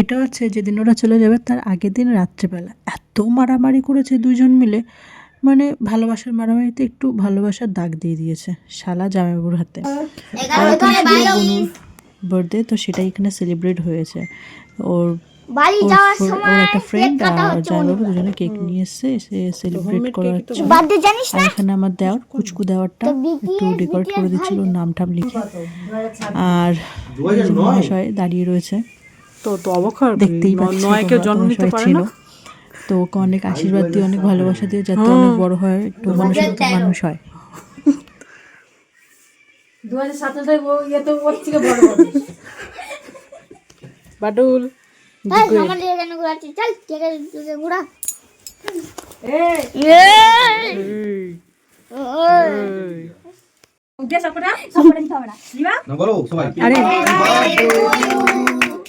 এটা হচ্ছে যেদিন ওরা চলে যাবে তার আগের দিন রাত্রেবেলা এত মারামারি করেছে দুজন মিলে, মানে ভালোবাসার মারামারিতে একটু ভালোবাসার দাগ দিয়ে দিয়েছে শালা জামাইবাবুর হাতে। আর এখন ছিল বনুর বার্থডে, তো সেটাই এখানে সেলিব্রেট হয়েছে। ওর ওর একটা ফ্রেন্ড আর জামাইবাবু দুজনে কেক নিয়ে এসছে, সে সেলিব্রেট করা হচ্ছে। আর এখানে আমার দেওয়ার কুচকু দেওয়ারটা একটু ডেকোরেট করে দিচ্ছিল নাম টাম লিখে। আর মহাশয় দাঁড়িয়ে রয়েছে, তো অবকার দেখতেই নয়কে জন্ম নিতে পারে না, তো ওকে অনেক আশীর্বাদ দিয়ে অনেক ভালোবাসা দিয়ে যাতে অনেক বড় হয়, একটু মানুষের মতো মানুষ হয়। 2017 ও ইয়ে তো ওর থেকে বড় হবে। বাডুল আমার দিয়ে কেন ঘুরাচ্ছি? চল কেকে ঘুরা। উঠে সবটা সবটা দিতে হবে না দিবা না বলো সবাই। আরে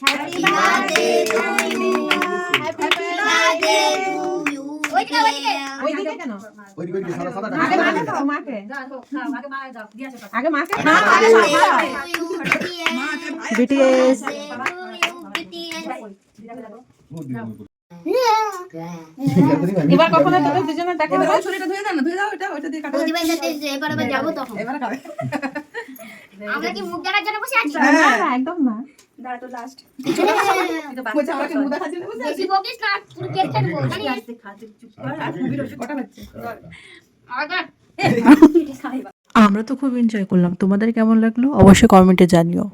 happy birthday to you, happy birthday to you. ওইদিকে কেন? ওইদিকে সাদা সাদা আগে মাকে দাও, মাকে আগে মা দাও দিয়ে আসো আগে মাকে না আগে বিটিএস এবার কখনো তুমি দুজনে দেখে দাও, ছুরিটা ধুয়ে দাও না, ধুয়ে দাও এটা ওইটা দিয়ে কাটো। ওদিকে যেতে এবার যাব তখন। এবার খাবে আমরা কি মুখ দেখার জন্য বসে আছি? না একদম না, দাঁড়া তো লাস্ট বলছে আমাকে মুখ দেখার জন্য বসে বেশি বকিস না, পুরো কেক কাটবো জানিস? খাতে চুপ কর, আর মুভির ওষুধ কটা হচ্ছে আগা আমরা তো খুব এনজয় করলাম, তোমাদের কেমন লাগলো অবশ্যই কমেন্টে জানিও।